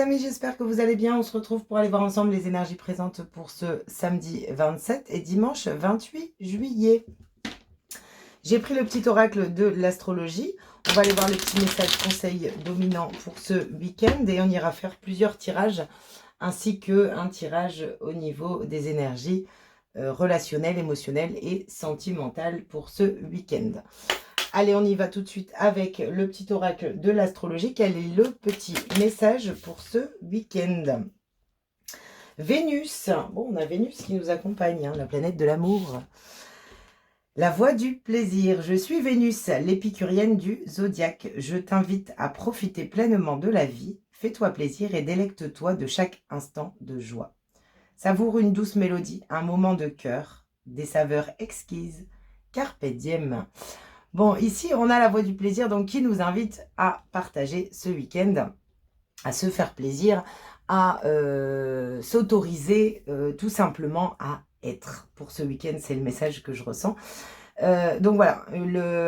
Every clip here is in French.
amis, j'espère que vous allez bien. On se retrouve pour aller voir ensemble les énergies présentes pour ce samedi 27 et dimanche 28 juillet. J'ai pris le petit oracle de l'astrologie. On va aller voir les petits messages conseils dominants pour ce week-end et on ira faire plusieurs tirages ainsi qu'un tirage au niveau des énergies relationnelles, émotionnelles et sentimentales pour ce week-end. Allez, on y va tout de suite avec le petit oracle de l'astrologie. Quel est le petit message pour ce week-end? Vénus. Bon, on a Vénus qui nous accompagne, hein, la planète de l'amour. La voie du plaisir. Je suis Vénus, l'épicurienne du zodiaque. Je t'invite à profiter pleinement de la vie. Fais-toi plaisir et délecte-toi de chaque instant de joie. Savoure une douce mélodie, un moment de cœur, des saveurs exquises. Carpe diem. Bon, ici, on a la voie du plaisir, donc qui nous invite à partager ce week-end, à se faire plaisir, à s'autoriser tout simplement à être. Pour ce week-end, c'est le message que je ressens. Donc voilà,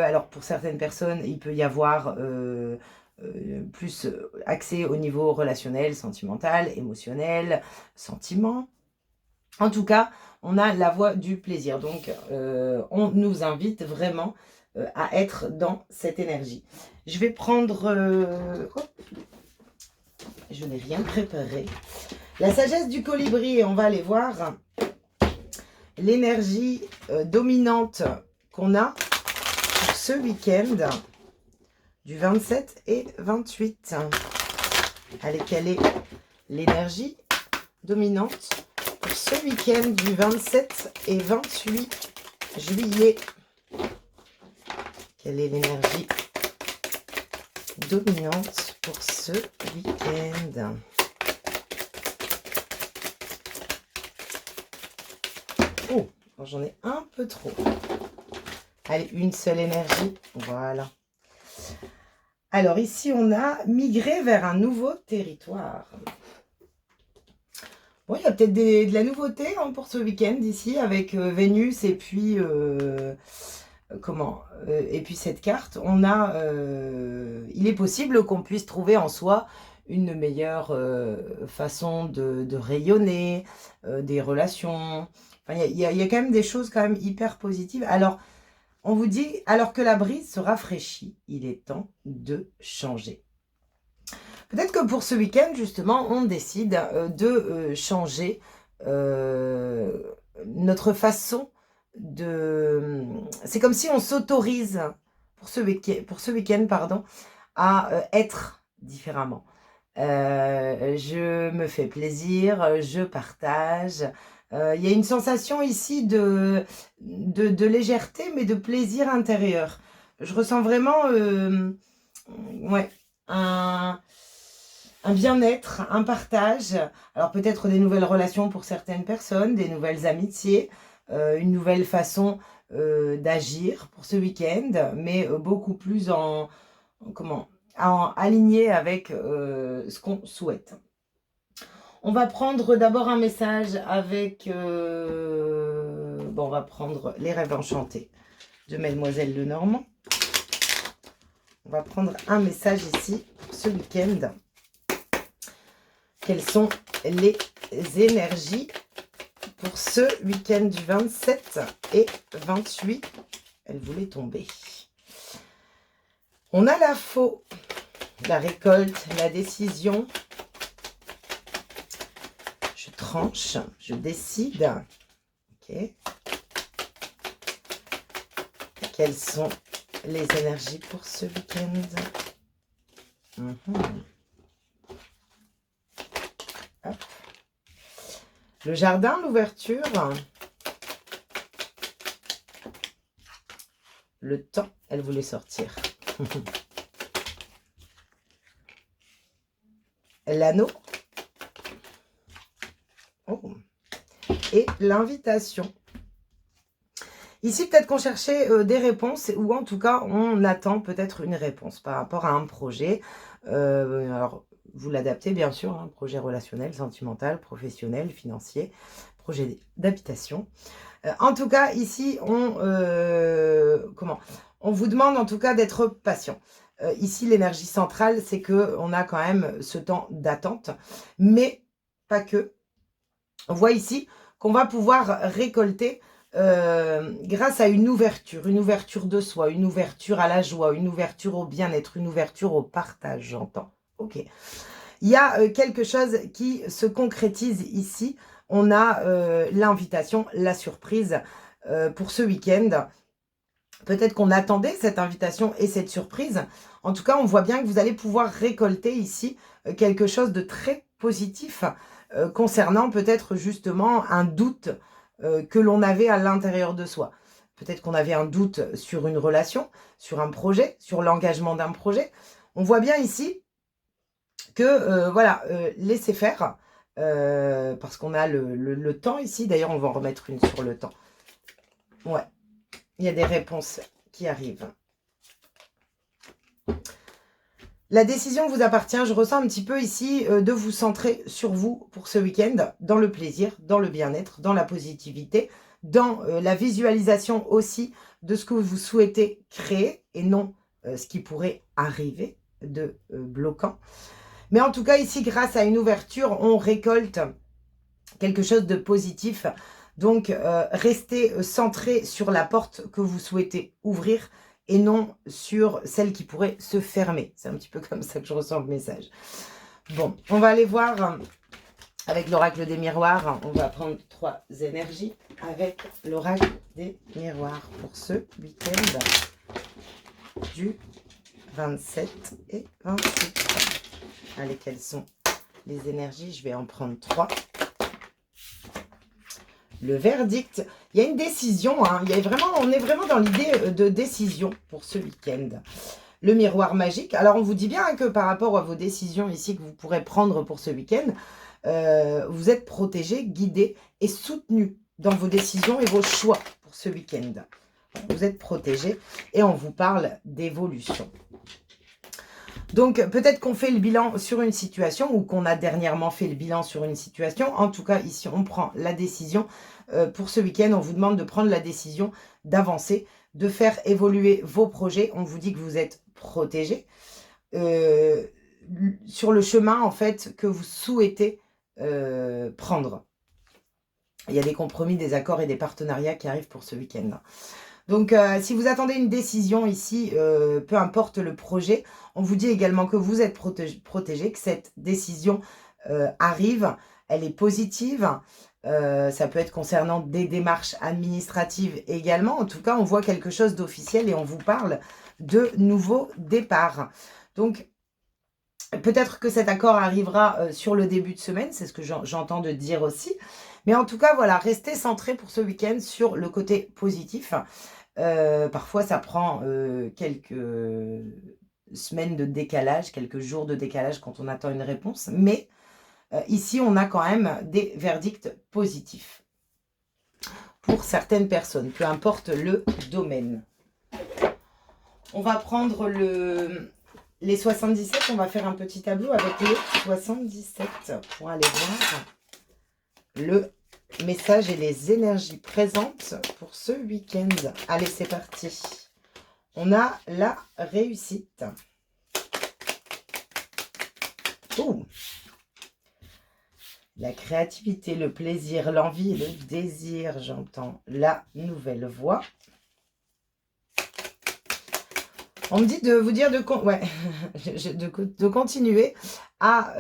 alors pour certaines personnes, il peut y avoir plus accès au niveau relationnel, sentimental, émotionnel, sentiment. En tout cas, on a la voie du plaisir. Donc, on nous invite vraiment à être dans cette énergie. Je vais prendre... je n'ai rien préparé. La sagesse du colibri, et on va aller voir l'énergie dominante qu'on a pour ce week-end du 27 et 28. Allez, quelle est l'énergie dominante pour ce week-end du 27 et 28 juillet? Quelle est l'énergie dominante pour ce week-end? Oh, j'en ai un peu trop. Allez, une seule énergie. Voilà. Alors ici, on a migré vers un nouveau territoire. Bon, il y a peut-être de la nouveauté hein, pour ce week-end ici avec Vénus et puis... et puis cette carte, on a, il est possible qu'on puisse trouver en soi une meilleure façon de rayonner, des relations. Enfin, il y a quand même des choses quand même hyper positives. Alors, on vous dit, alors que la brise se rafraîchit, il est temps de changer. Peut-être que pour ce week-end, justement, on décide de changer notre façon de... C'est comme si on s'autorise pour ce week-end, pardon, à être différemment. Je me fais plaisir, je partage. Il y a une sensation ici de légèreté, mais de plaisir intérieur. Je ressens vraiment ouais, un bien-être, un partage. Alors peut-être des nouvelles relations pour certaines personnes, des nouvelles amitiés, une nouvelle façon d'agir pour ce week-end, mais beaucoup plus aligné avec ce qu'on souhaite. On va prendre d'abord un message avec... on va prendre les rêves enchantés de Mademoiselle Lenormand. On va prendre un message ici pour ce week-end. Quelles sont les énergies pour ce week-end du 27 et 28? Elle voulait tomber. On a la faux, la récolte, la décision. Je tranche, je décide. Ok. Quelles sont les énergies pour ce week-end? Hop. Le jardin, l'ouverture. Le temps, elle voulait sortir. L'anneau. Oh. Et l'invitation. Ici, peut-être qu'on cherchait des réponses, ou en tout cas, on attend peut-être une réponse par rapport à un projet. Alors, vous l'adaptez, bien sûr, hein, projet relationnel, sentimental, professionnel, financier, projet d'habitation. En tout cas, ici, on vous demande en tout cas d'être patient. Ici, l'énergie centrale, c'est qu'on a quand même ce temps d'attente, mais pas que. On voit ici qu'on va pouvoir récolter grâce à une ouverture de soi, une ouverture à la joie, une ouverture au bien-être, une ouverture au partage, j'entends. Ok. Il y a quelque chose qui se concrétise ici. On a l'invitation, la surprise pour ce week-end. Peut-être qu'on attendait cette invitation et cette surprise. En tout cas, on voit bien que vous allez pouvoir récolter ici quelque chose de très positif concernant peut-être justement un doute que l'on avait à l'intérieur de soi. Peut-être qu'on avait un doute sur une relation, sur un projet, sur l'engagement d'un projet. On voit bien ici que, voilà, laissez faire, parce qu'on a le temps ici. D'ailleurs, on va en remettre une sur le temps. Ouais, il y a des réponses qui arrivent. La décision vous appartient. Je ressens un petit peu ici de vous centrer sur vous pour ce week-end, dans le plaisir, dans le bien-être, dans la positivité, dans la visualisation aussi de ce que vous souhaitez créer et non ce qui pourrait arriver de bloquant. Mais en tout cas, ici, grâce à une ouverture, on récolte quelque chose de positif. Donc, restez centré sur la porte que vous souhaitez ouvrir et non sur celle qui pourrait se fermer. C'est un petit peu comme ça que je ressens le message. Bon, on va aller voir avec l'oracle des miroirs. On va prendre 3 énergies avec l'oracle des miroirs pour ce week-end du 27 et 28. Allez, quelles sont les énergies? Je vais en prendre 3. Le verdict, il y a une décision, hein. On est vraiment dans l'idée de décision pour ce week-end. Le miroir magique, alors on vous dit bien que par rapport à vos décisions ici que vous pourrez prendre pour ce week-end, vous êtes protégé, guidé et soutenu dans vos décisions et vos choix pour ce week-end. Vous êtes protégé et on vous parle d'évolution. Donc, peut-être qu'on fait le bilan sur une situation ou qu'on a dernièrement fait le bilan sur une situation. En tout cas, ici, on prend la décision. Pour ce week-end, on vous demande de prendre la décision d'avancer, de faire évoluer vos projets. On vous dit que vous êtes protégé sur le chemin, en fait, que vous souhaitez prendre. Il y a des compromis, des accords et des partenariats qui arrivent pour ce week-end. Donc, si vous attendez une décision ici, peu importe le projet, on vous dit également que vous êtes protégé, que cette décision arrive, elle est positive. Ça peut être concernant des démarches administratives également. En tout cas, on voit quelque chose d'officiel et on vous parle de nouveaux départs. Donc, peut-être que cet accord arrivera sur le début de semaine, c'est ce que j'entends de dire aussi. Mais en tout cas, voilà, restez centré pour ce week-end sur le côté positif. Parfois, ça prend quelques semaines de décalage, quelques jours de décalage quand on attend une réponse. Mais ici, on a quand même des verdicts positifs pour certaines personnes, peu importe le domaine. On va prendre les 77, on va faire un petit tableau avec les 77 pour aller voir le message et les énergies présentes pour ce week-end. Allez, c'est parti. On a la réussite. Ouh. La créativité, le plaisir, l'envie et le désir. J'entends la nouvelle voix. On me dit de vous dire de continuer à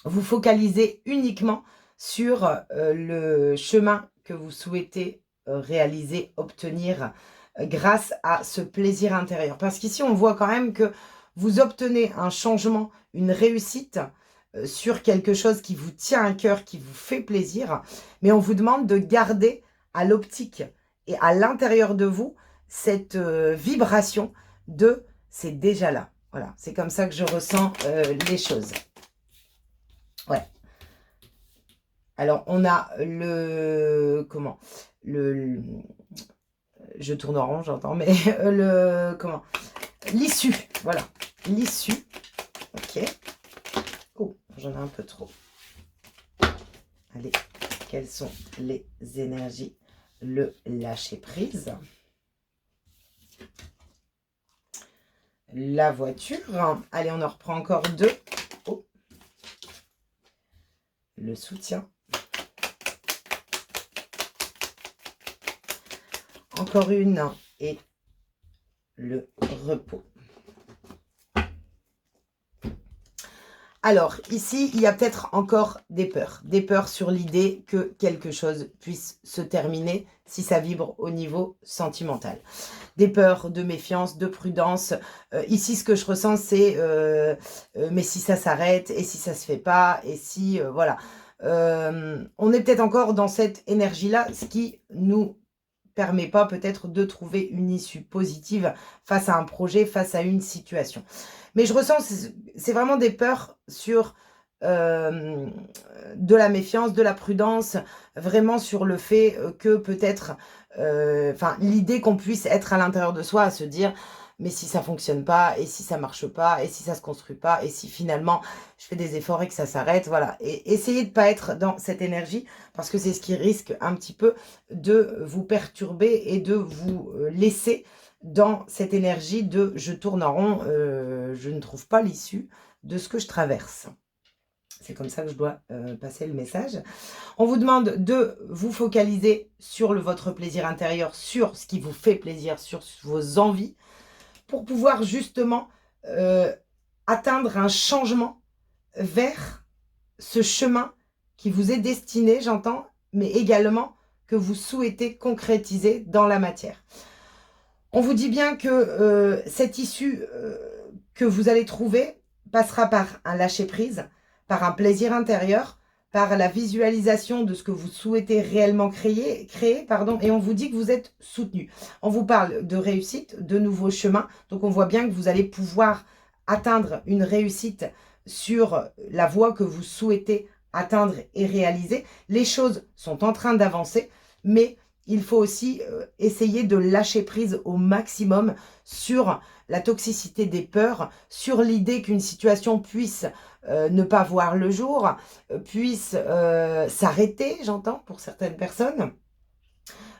vous focaliser uniquement sur le chemin que vous souhaitez réaliser, obtenir grâce à ce plaisir intérieur. Parce qu'ici, on voit quand même que vous obtenez un changement, une réussite sur quelque chose qui vous tient à cœur, qui vous fait plaisir. Mais on vous demande de garder à l'optique et à l'intérieur de vous cette vibration de « c'est déjà là ». Voilà, c'est comme ça que je ressens les choses. Ouais. Alors, on a je tourne en rond, j'entends, mais l'issue, voilà, l'issue. Ok. Oh, j'en ai un peu trop. Allez, quelles sont les énergies? Le lâcher prise. la voiture. Allez, on en reprend encore 2. Oh. Le soutien. Encore une et le repos. Alors, ici, il y a peut-être encore des peurs sur l'idée que quelque chose puisse se terminer si ça vibre au niveau sentimental. Des peurs de méfiance, de prudence. Ici, ce que je ressens, c'est mais si ça s'arrête, et si ça se fait pas, et si, voilà. On est peut-être encore dans cette énergie-là, ce qui nous permet pas peut-être de trouver une issue positive face à un projet, face à une situation. Mais je ressens, c'est vraiment des peurs sur de la méfiance, de la prudence, vraiment sur le fait que peut-être, enfin, l'idée qu'on puisse être à l'intérieur de soi à se dire, mais si ça fonctionne pas, et si ça marche pas, et si ça se construit pas, et si finalement je fais des efforts et que ça s'arrête, voilà. Et essayez de pas être dans cette énergie, parce que c'est ce qui risque un petit peu de vous perturber et de vous laisser dans cette énergie de je tourne en rond, je ne trouve pas l'issue de ce que je traverse. C'est comme ça que je dois passer le message. On vous demande de vous focaliser sur votre plaisir intérieur, sur ce qui vous fait plaisir, sur vos envies, pour pouvoir justement atteindre un changement vers ce chemin qui vous est destiné, j'entends, mais également que vous souhaitez concrétiser dans la matière. On vous dit bien que cette issue que vous allez trouver passera par un lâcher-prise, par un plaisir intérieur, par la visualisation de ce que vous souhaitez réellement créer, et on vous dit que vous êtes soutenu. On vous parle de réussite, de nouveaux chemins, donc on voit bien que vous allez pouvoir atteindre une réussite sur la voie que vous souhaitez atteindre et réaliser. Les choses sont en train d'avancer, mais il faut aussi essayer de lâcher prise au maximum sur la toxicité des peurs, sur l'idée qu'une situation puisse ne pas voir le jour, puisse s'arrêter, j'entends, pour certaines personnes.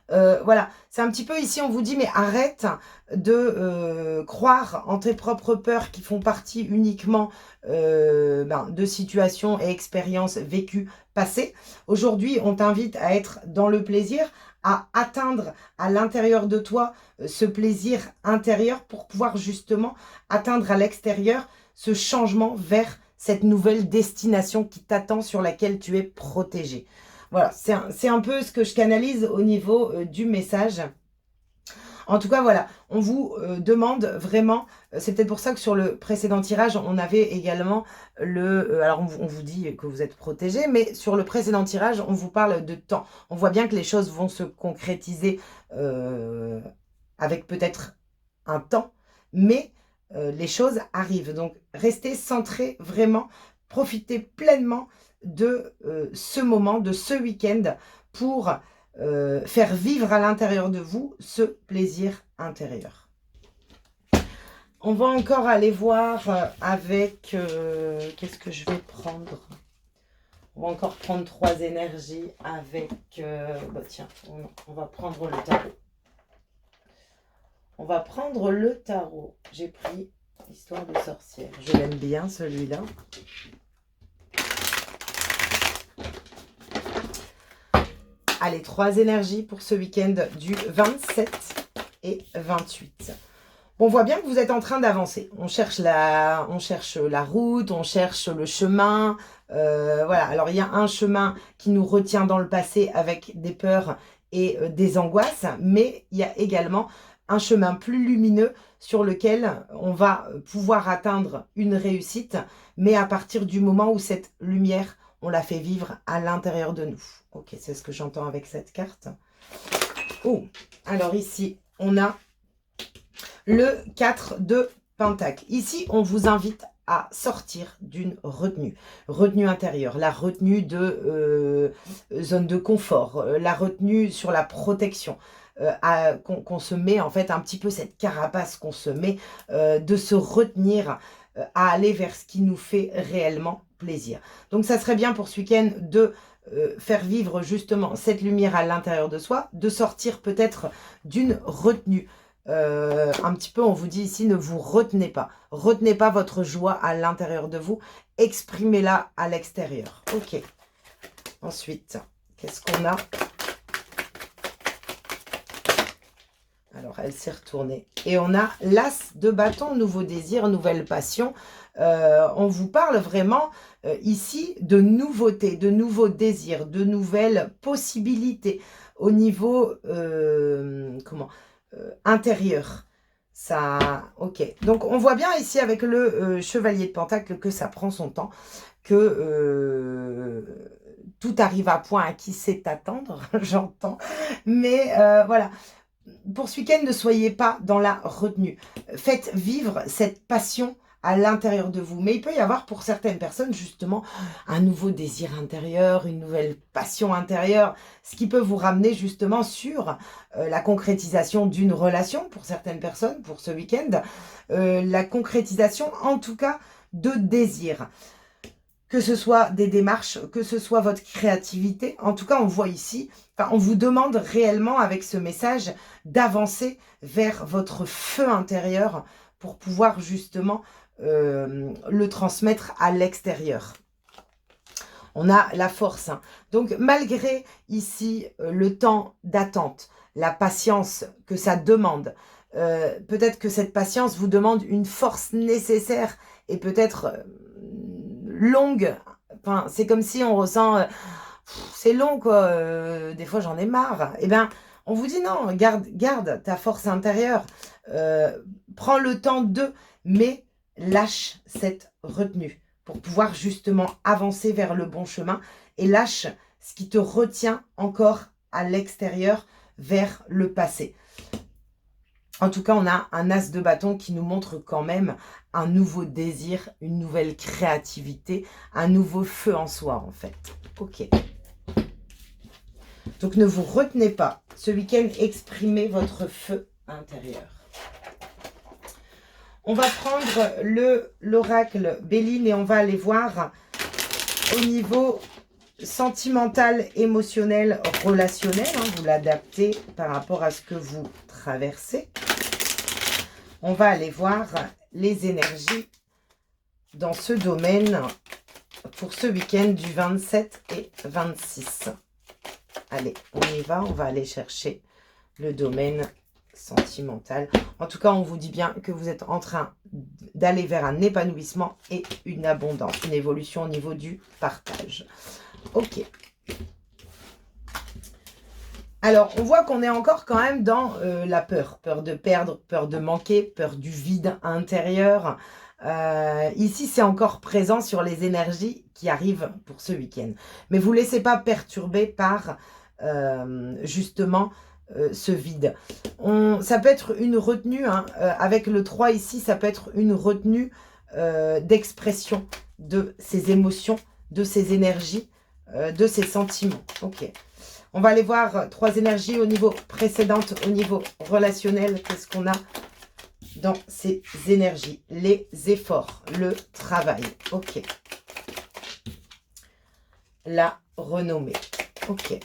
Voilà, c'est un petit peu ici, on vous dit, mais arrête de croire en tes propres peurs qui font partie uniquement de situations et expériences vécues passées. Aujourd'hui, on t'invite à être dans le plaisir, à atteindre à l'intérieur de toi ce plaisir intérieur pour pouvoir justement atteindre à l'extérieur ce changement vers cette nouvelle destination qui t'attend, sur laquelle tu es protégé. Voilà, c'est un peu ce que je canalise au niveau du message. En tout cas, voilà, on vous demande vraiment, c'est peut-être pour ça que sur le précédent tirage, on avait également alors on vous dit que vous êtes protégé, mais sur le précédent tirage, on vous parle de temps. On voit bien que les choses vont se concrétiser avec peut-être un temps, mais les choses arrivent. Donc, restez centrés vraiment, profitez pleinement de ce moment, de ce week-end pour faire vivre à l'intérieur de vous ce plaisir intérieur. On va encore aller voir avec... qu'est-ce que je vais prendre? On va encore prendre 3 énergies avec... tiens, on va prendre le tarot. On va prendre le tarot. J'ai pris Histoire de sorcière. Je l'aime bien, celui-là. Allez, 3 énergies pour ce week-end du 27 et 28. On voit bien que vous êtes en train d'avancer. On cherche la route, on cherche le chemin. Voilà, alors il y a un chemin qui nous retient dans le passé avec des peurs et des angoisses, mais il y a également un chemin plus lumineux sur lequel on va pouvoir atteindre une réussite, mais à partir du moment où cette lumière, on la fait vivre à l'intérieur de nous. Ok, c'est ce que j'entends avec cette carte. Oh, alors ici, on a le 4 de Pentacle. Ici, on vous invite à sortir d'une retenue. Retenue intérieure, la retenue de zone de confort, la retenue sur la protection. Qu'on se met, en fait, un petit peu cette carapace qu'on se met, de se retenir à aller vers ce qui nous fait réellement plaisir. Donc, ça serait bien pour ce week-end de faire vivre justement cette lumière à l'intérieur de soi, de sortir peut-être d'une retenue un petit peu, on vous dit ici, ne vous retenez pas. Retenez pas votre joie à l'intérieur de vous. Exprimez-la à l'extérieur. Ok. Ensuite, qu'est-ce qu'on a? Alors, elle s'est retournée. Et on a l'As de bâton, nouveau désir, nouvelle passion. On vous parle vraiment ici de nouveautés, de nouveaux désirs, de nouvelles possibilités au niveau intérieur. Ça, ok. Donc, on voit bien ici avec le chevalier de Pentacle que ça prend son temps, que tout arrive à point à qui sait attendre, j'entends. Mais voilà. Pour ce week-end, ne soyez pas dans la retenue. Faites vivre cette passion à l'intérieur de vous. Mais il peut y avoir pour certaines personnes justement un nouveau désir intérieur, une nouvelle passion intérieure, ce qui peut vous ramener justement sur la concrétisation d'une relation pour certaines personnes pour ce week-end. La concrétisation en tout cas de désirs. Que ce soit des démarches, que ce soit votre créativité. En tout cas, on voit ici, enfin, on vous demande réellement avec ce message d'avancer vers votre feu intérieur pour pouvoir justement le transmettre à l'extérieur. On a la force. Hein. Donc, malgré ici le temps d'attente, la patience que ça demande, peut-être que cette patience vous demande une force nécessaire et peut-être longue. Enfin, c'est comme si on ressent... c'est long, quoi. Des fois, j'en ai marre. Eh bien, on vous dit non, garde ta force intérieure. Prends le temps mais lâche cette retenue pour pouvoir justement avancer vers le bon chemin et lâche ce qui te retient encore à l'extérieur vers le passé. En tout cas, on a un as de bâton qui nous montre quand même un nouveau désir, une nouvelle créativité, un nouveau feu en soi, en fait. Ok. Donc, ne vous retenez pas. Ce week-end, exprimez votre feu intérieur. On va prendre l'oracle Béline et on va aller voir au niveau sentimental, émotionnel, relationnel. Hein, vous l'adaptez par rapport à ce que vous traversez. On va aller voir les énergies dans ce domaine pour ce week-end du 27 et 26. Allez, on y va. On va aller chercher le domaine sentimental. En tout cas, on vous dit bien que vous êtes en train d'aller vers un épanouissement et une abondance, une évolution au niveau du partage. Ok. Alors, on voit qu'on est encore quand même dans la peur. Peur de perdre, peur de manquer, peur du vide intérieur. Ici, c'est encore présent sur les énergies qui arrivent pour ce week-end. Mais vous ne laissez pas perturber par justement ce vide. Ça peut être une retenue, hein, avec le 3 ici, ça peut être une retenue d'expression de ses émotions, de ses énergies, de ses sentiments. Ok. On va aller voir 3 énergies au niveau précédente, au niveau relationnel. Qu'est-ce qu'on a dans ces énergies? Les efforts, le travail. Ok. La renommée. Ok.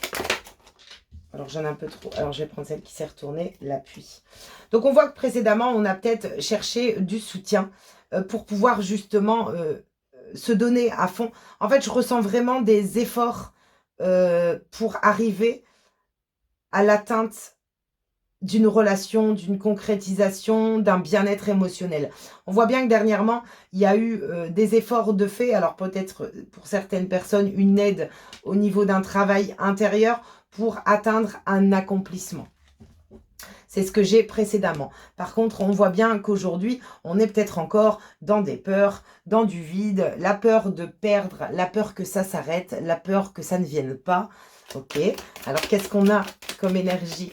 Alors, j'en ai un peu trop. Alors, je vais prendre celle qui s'est retournée, l'appui. Donc, on voit que précédemment, on a peut-être cherché du soutien pour pouvoir justement se donner à fond. En fait, je ressens vraiment des efforts pour arriver à l'atteinte d'une relation, d'une concrétisation, d'un bien-être émotionnel. On voit bien que dernièrement, il y a eu des efforts de fait. Alors, peut-être pour certaines personnes, une aide au niveau d'un travail intérieur pour atteindre un accomplissement. C'est ce que j'ai précédemment. Par contre, on voit bien qu'aujourd'hui, on est peut-être encore dans des peurs, dans du vide, la peur de perdre, la peur que ça s'arrête, la peur que ça ne vienne pas. Ok. Alors, qu'est-ce qu'on a comme énergie?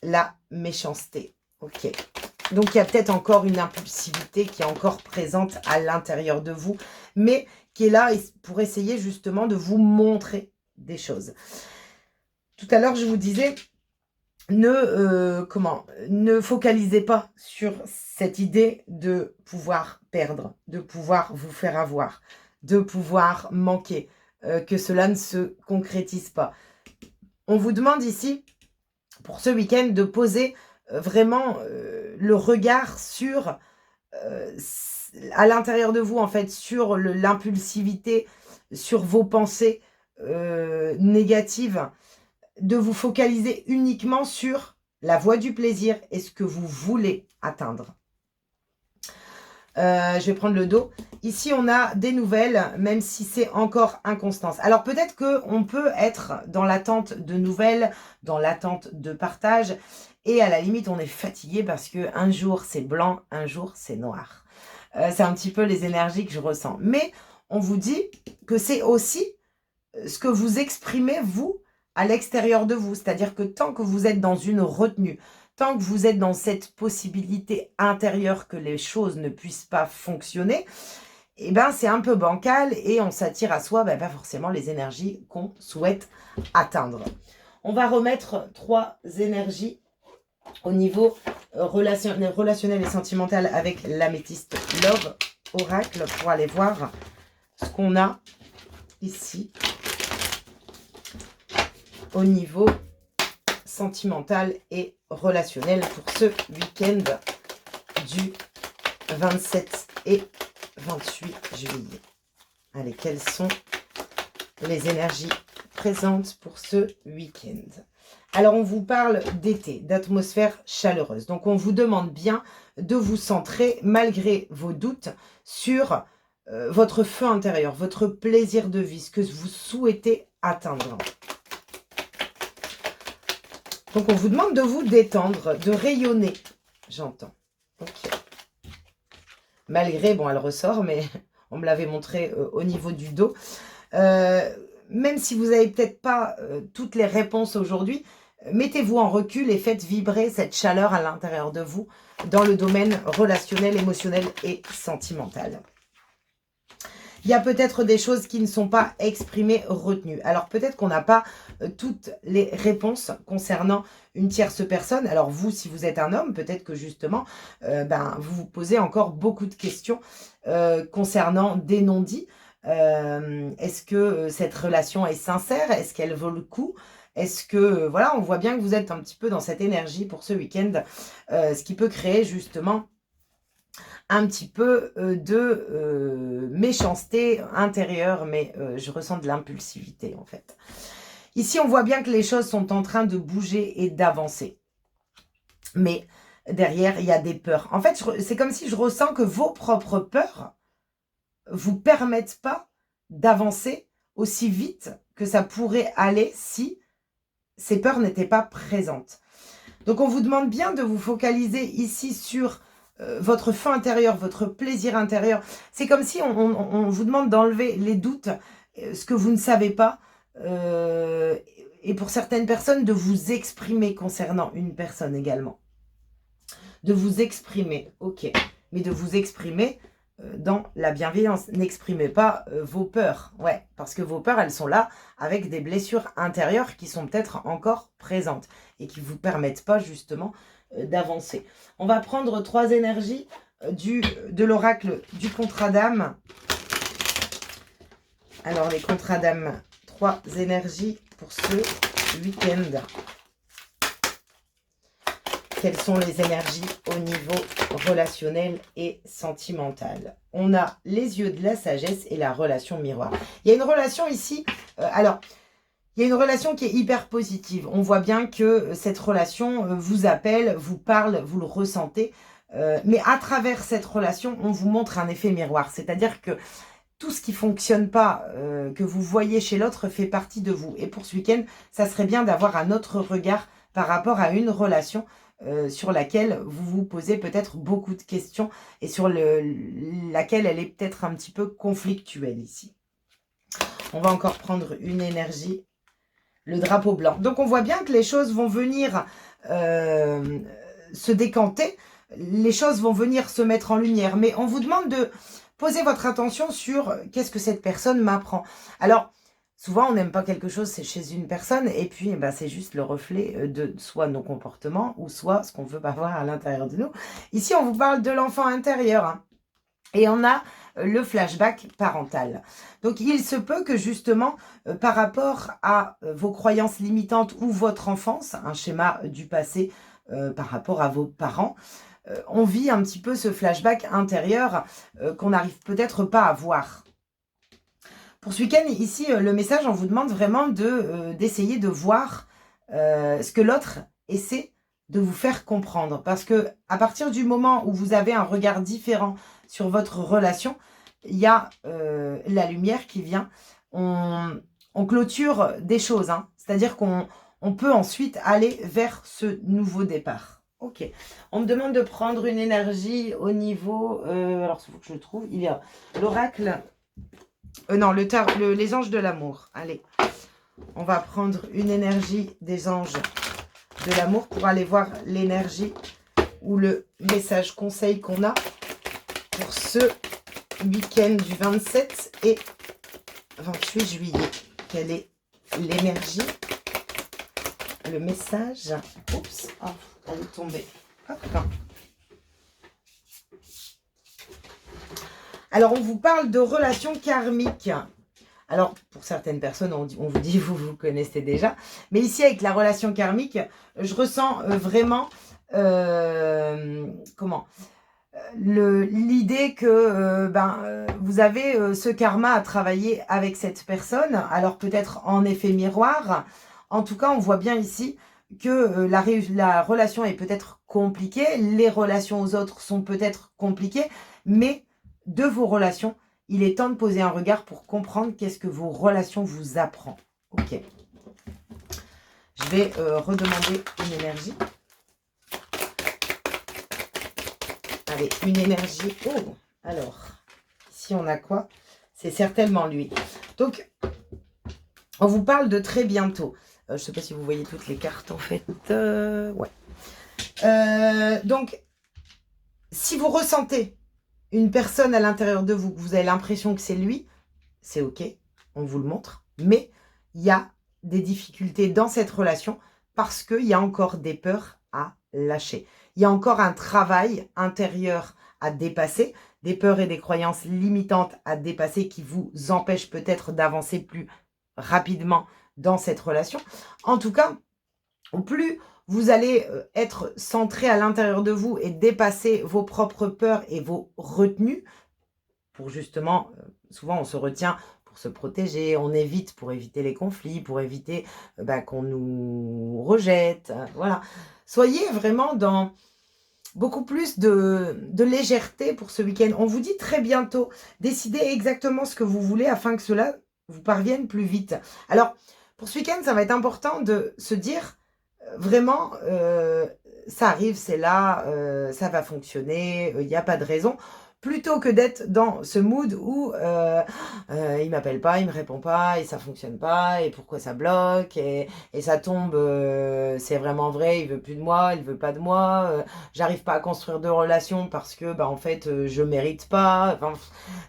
La méchanceté. Ok. Donc, il y a peut-être encore une impulsivité qui est encore présente à l'intérieur de vous, mais qui est là pour essayer justement de vous montrer des choses. Tout à l'heure, je vous disais, ne focalisez pas sur cette idée de pouvoir perdre, de pouvoir vous faire avoir, de pouvoir manquer, que cela ne se concrétise pas. On vous demande ici pour ce week-end, de poser vraiment le regard sur, à l'intérieur de vous, en fait, sur l'impulsivité, sur vos pensées négatives, de vous focaliser uniquement sur la voie du plaisir et ce que vous voulez atteindre. Je vais prendre le dos. Ici, on a des nouvelles, même si c'est encore inconstance. Alors, peut-être qu'on peut être dans l'attente de nouvelles, dans l'attente de partage. Et à la limite, on est fatigué parce qu'un jour, c'est blanc, un jour, c'est noir. C'est un petit peu les énergies que je ressens. Mais on vous dit que c'est aussi ce que vous exprimez, vous, à l'extérieur de vous. C'est-à-dire que tant que vous êtes dans une retenue, tant que vous êtes dans cette possibilité intérieure que les choses ne puissent pas fonctionner, eh ben c'est un peu bancal et on s'attire à soi pas forcément les énergies qu'on souhaite atteindre. On va remettre 3 énergies au niveau relationnel et sentimental avec l'améthyste Love Oracle pour aller voir ce qu'on a ici au niveau sentimental et relationnel pour ce week-end du 27 et 28 juillet. Allez, quelles sont les énergies présentes pour ce week-end? Alors, on vous parle d'été, d'atmosphère chaleureuse. Donc, on vous demande bien de vous centrer, malgré vos doutes, sur votre feu intérieur, votre plaisir de vie, ce que vous souhaitez atteindre. Donc, on vous demande de vous détendre, de rayonner, j'entends. Ok. Malgré, bon, elle ressort, mais on me l'avait montré au niveau du dos. Même si vous n'avez peut-être pas toutes les réponses aujourd'hui, mettez-vous en recul et faites vibrer cette chaleur à l'intérieur de vous dans le domaine relationnel, émotionnel et sentimental. Il y a peut-être des choses qui ne sont pas exprimées, retenues. Alors peut-être qu'on n'a pas toutes les réponses concernant une tierce personne. Alors vous, si vous êtes un homme, peut-être que justement, vous vous posez encore beaucoup de questions concernant des non-dits. Est-ce que cette relation est sincère? Est-ce qu'elle vaut le coup? Est-ce que, voilà, on voit bien que vous êtes un petit peu dans cette énergie pour ce week-end, ce qui peut créer justement un petit peu de méchanceté intérieure, mais je ressens de l'impulsivité en fait. Ici, on voit bien que les choses sont en train de bouger et d'avancer. Mais derrière, il y a des peurs. En fait, c'est comme si je ressens que vos propres peurs vous permettent pas d'avancer aussi vite que ça pourrait aller si ces peurs n'étaient pas présentes. Donc, on vous demande bien de vous focaliser ici sur votre feu intérieur, votre plaisir intérieur. C'est comme si on vous demande d'enlever les doutes, ce que vous ne savez pas, et pour certaines personnes, de vous exprimer concernant une personne également. De vous exprimer, ok, mais de vous exprimer dans la bienveillance. N'exprimez pas vos peurs, ouais, parce que vos peurs, elles sont là avec des blessures intérieures qui sont peut-être encore présentes et qui ne vous permettent pas justement d'avancer. On va prendre 3 énergies de l'oracle du contrat d'âme. Alors, les contrats d'âme, 3 énergies pour ce week-end. Quelles sont les énergies au niveau relationnel et sentimental? On a les yeux de la sagesse et la relation miroir. Il y a une relation ici, il y a une relation qui est hyper positive. On voit bien que cette relation vous appelle, vous parle, vous le ressentez. Mais à travers cette relation, on vous montre un effet miroir. C'est-à-dire que tout ce qui ne fonctionne pas, que vous voyez chez l'autre, fait partie de vous. Et pour ce week-end, ça serait bien d'avoir un autre regard par rapport à une relation sur laquelle vous vous posez peut-être beaucoup de questions et sur laquelle elle est peut-être un petit peu conflictuelle ici. On va encore prendre une énergie, le drapeau blanc. Donc on voit bien que les choses vont venir se décanter, les choses vont venir se mettre en lumière, mais on vous demande de poser votre attention sur qu'est-ce que cette personne m'apprend. Alors, souvent, on n'aime pas quelque chose chez une personne et puis c'est juste le reflet de soit nos comportements ou soit ce qu'on veut pas voir à l'intérieur de nous. Ici, on vous parle de l'enfant intérieur. Hein. Et on a le flashback parental. Donc, il se peut que justement, par rapport à vos croyances limitantes ou votre enfance, un schéma du passé par rapport à vos parents, on vit un petit peu ce flashback intérieur qu'on n'arrive peut-être pas à voir. Pour ce week-end, ici, le message, on vous demande vraiment d'essayer de voir ce que l'autre essaie de vous faire comprendre. Parce que à partir du moment où vous avez un regard différent sur votre relation, il y a la lumière qui vient. On clôture des choses, hein. C'est-à-dire qu'on peut ensuite aller vers ce nouveau départ. Ok. On me demande de prendre une énergie au niveau... alors, il faut que je le trouve. Il y a l'oracle... non, les anges de l'amour. Allez, on va prendre une énergie des anges de l'amour pour aller voir l'énergie ou le message conseil qu'on a pour ce week-end du 27 et 28 juillet. Quelle est l'énergie, le message? Oups, oh, elle est tombée. Hop. Alors, on vous parle de relations karmiques. Alors, pour certaines personnes, on vous dit, vous connaissez déjà. Mais ici, avec la relation karmique, je ressens vraiment, l'idée que vous avez ce karma à travailler avec cette personne. Alors, peut-être en effet miroir. En tout cas, on voit bien ici que la relation est peut-être compliquée. Les relations aux autres sont peut-être compliquées. Mais de vos relations, il est temps de poser un regard pour comprendre qu'est-ce que vos relations vous apprennent. Ok. Je vais redemander une énergie. Allez, une énergie. Oh, alors, ici on a quoi? C'est certainement lui. Donc, on vous parle de très bientôt. Je ne sais pas si vous voyez toutes les cartes en fait. Ouais. Donc, si vous ressentez une personne à l'intérieur de vous, que vous avez l'impression que c'est lui, c'est ok, on vous le montre. Mais il y a des difficultés dans cette relation parce qu'il y a encore des peurs à lâcher. Il y a encore un travail intérieur à dépasser, des peurs et des croyances limitantes à dépasser qui vous empêchent peut-être d'avancer plus rapidement dans cette relation. En tout cas, au plus vous allez être centré à l'intérieur de vous et dépasser vos propres peurs et vos retenues pour justement, souvent on se retient pour se protéger, on évite pour éviter les conflits, pour éviter qu'on nous rejette, voilà. Soyez vraiment dans beaucoup plus de légèreté pour ce week-end. On vous dit très bientôt, décidez exactement ce que vous voulez afin que cela vous parvienne plus vite. Alors, pour ce week-end, ça va être important de se dire vraiment, ça arrive, c'est là, ça va fonctionner, il n'y a pas de raison. Plutôt que d'être dans ce mood où il m'appelle pas, il me répond pas, et ça fonctionne pas, et pourquoi ça bloque, et ça tombe, c'est vraiment vrai, il veut plus de moi, il veut pas de moi, j'arrive pas à construire de relation parce que en fait je mérite pas. Enfin,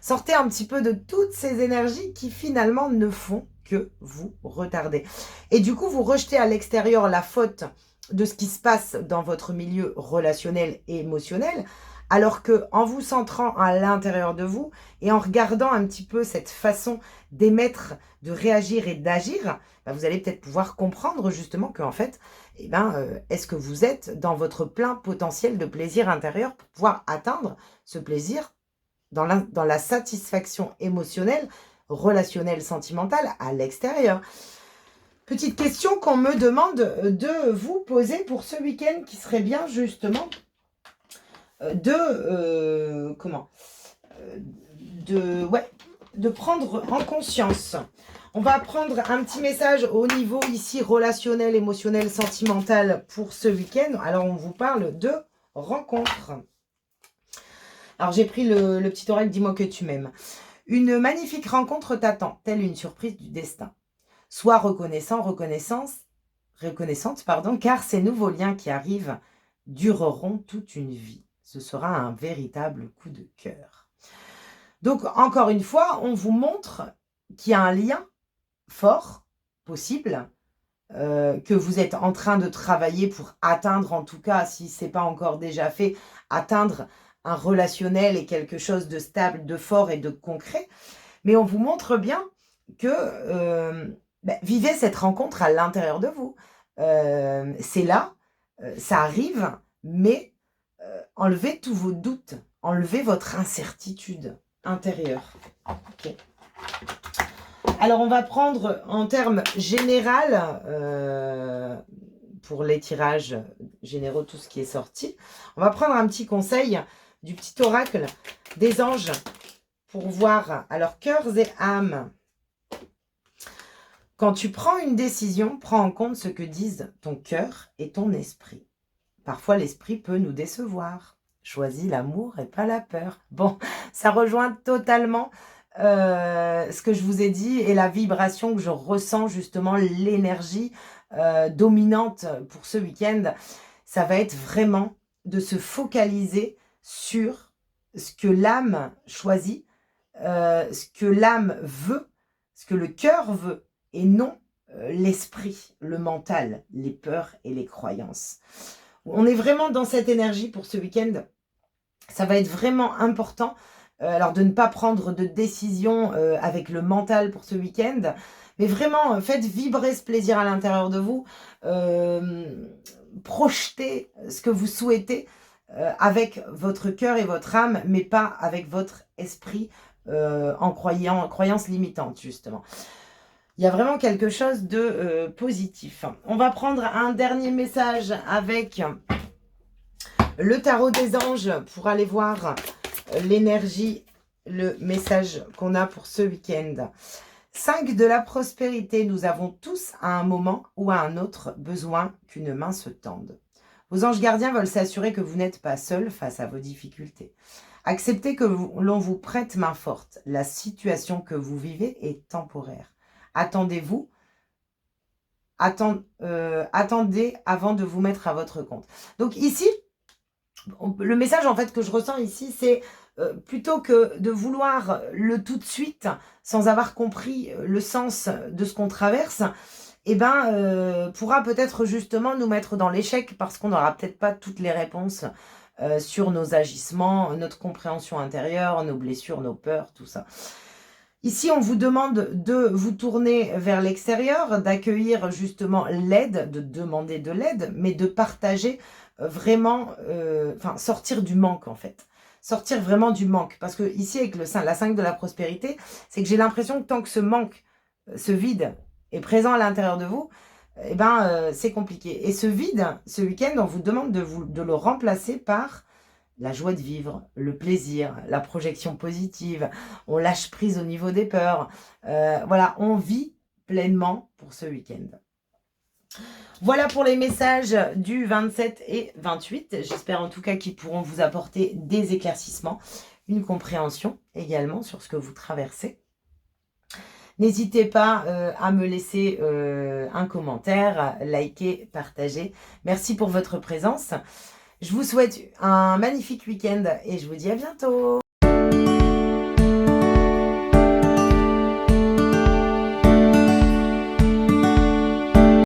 sortez un petit peu de toutes ces énergies qui finalement ne font que vous retarder. Et du coup, vous rejetez à l'extérieur la faute de ce qui se passe dans votre milieu relationnel et émotionnel, alors que en vous centrant à l'intérieur de vous et en regardant un petit peu cette façon d'émettre, de réagir et d'agir, vous allez peut-être pouvoir comprendre justement qu'en fait, est-ce que vous êtes dans votre plein potentiel de plaisir intérieur pour pouvoir atteindre ce plaisir dans la satisfaction émotionnelle, relationnelle, sentimentale à l'extérieur. Petite question qu'on me demande de vous poser pour ce week-end qui serait bien justement de prendre en conscience. On va prendre un petit message au niveau ici relationnel, émotionnel, sentimental pour ce week-end. Alors on vous parle de rencontre. Alors j'ai pris le petit oracle, dis-moi que tu m'aimes. Une magnifique rencontre t'attend, telle une surprise du destin. Sois reconnaissante, car ces nouveaux liens qui arrivent dureront toute une vie. Ce sera un véritable coup de cœur. Donc, encore une fois, on vous montre qu'il y a un lien fort, possible, que vous êtes en train de travailler pour atteindre, en tout cas, si ce n'est pas encore déjà fait, atteindre un relationnel et quelque chose de stable, de fort et de concret. Mais on vous montre bien que vivez cette rencontre à l'intérieur de vous. C'est là, ça arrive, mais enlevez tous vos doutes, enlevez votre incertitude intérieure. Ok. Alors, on va prendre en termes général, pour les tirages généraux, tout ce qui est sorti, on va prendre un petit conseil du petit oracle des anges pour voir, alors, cœurs et âmes. Quand tu prends une décision, prends en compte ce que disent ton cœur et ton esprit. Parfois, l'esprit peut nous décevoir. Choisis l'amour et pas la peur. Bon, ça rejoint totalement ce que je vous ai dit et la vibration que je ressens, justement, l'énergie dominante pour ce week-end. Ça va être vraiment de se focaliser sur ce que l'âme choisit, ce que l'âme veut, ce que le cœur veut, et non l'esprit, le mental, les peurs et les croyances. On est vraiment dans cette énergie pour ce week-end. Ça va être vraiment important alors de ne pas prendre de décision avec le mental pour ce week-end, mais vraiment faites vibrer ce plaisir à l'intérieur de vous. Projetez ce que vous souhaitez avec votre cœur et votre âme, mais pas avec votre esprit en croyance limitante, justement. Il y a vraiment quelque chose de positif. On va prendre un dernier message avec le tarot des anges pour aller voir l'énergie, le message qu'on a pour ce week-end. 5 de la prospérité. Nous avons tous à un moment ou à un autre besoin qu'une main se tende. Vos anges gardiens veulent s'assurer que vous n'êtes pas seul face à vos difficultés. Acceptez que l'on vous prête main forte. La situation que vous vivez est temporaire. Attendez-vous. Attendez avant de vous mettre à votre compte. Donc ici, le message en fait que je ressens ici, c'est plutôt que de vouloir le tout de suite, sans avoir compris le sens de ce qu'on traverse, pourra peut-être justement nous mettre dans l'échec parce qu'on n'aura peut-être pas toutes les réponses sur nos agissements, notre compréhension intérieure, nos blessures, nos peurs, tout ça. Ici, on vous demande de vous tourner vers l'extérieur, d'accueillir justement l'aide, de demander de l'aide, mais de partager vraiment, sortir du manque en fait. Sortir vraiment du manque. Parce que ici, avec la 5 de la prospérité, c'est que j'ai l'impression que tant que ce manque, ce vide est présent à l'intérieur de vous, c'est compliqué. Et ce vide, ce week-end, on vous demande de le remplacer par la joie de vivre, le plaisir, la projection positive. On lâche prise au niveau des peurs. Voilà, on vit pleinement pour ce week-end. Voilà pour les messages du 27 et 28. J'espère en tout cas qu'ils pourront vous apporter des éclaircissements, une compréhension également sur ce que vous traversez. N'hésitez pas à me laisser un commentaire, liker, partager. Merci pour votre présence. Je vous souhaite un magnifique week-end et je vous dis à bientôt.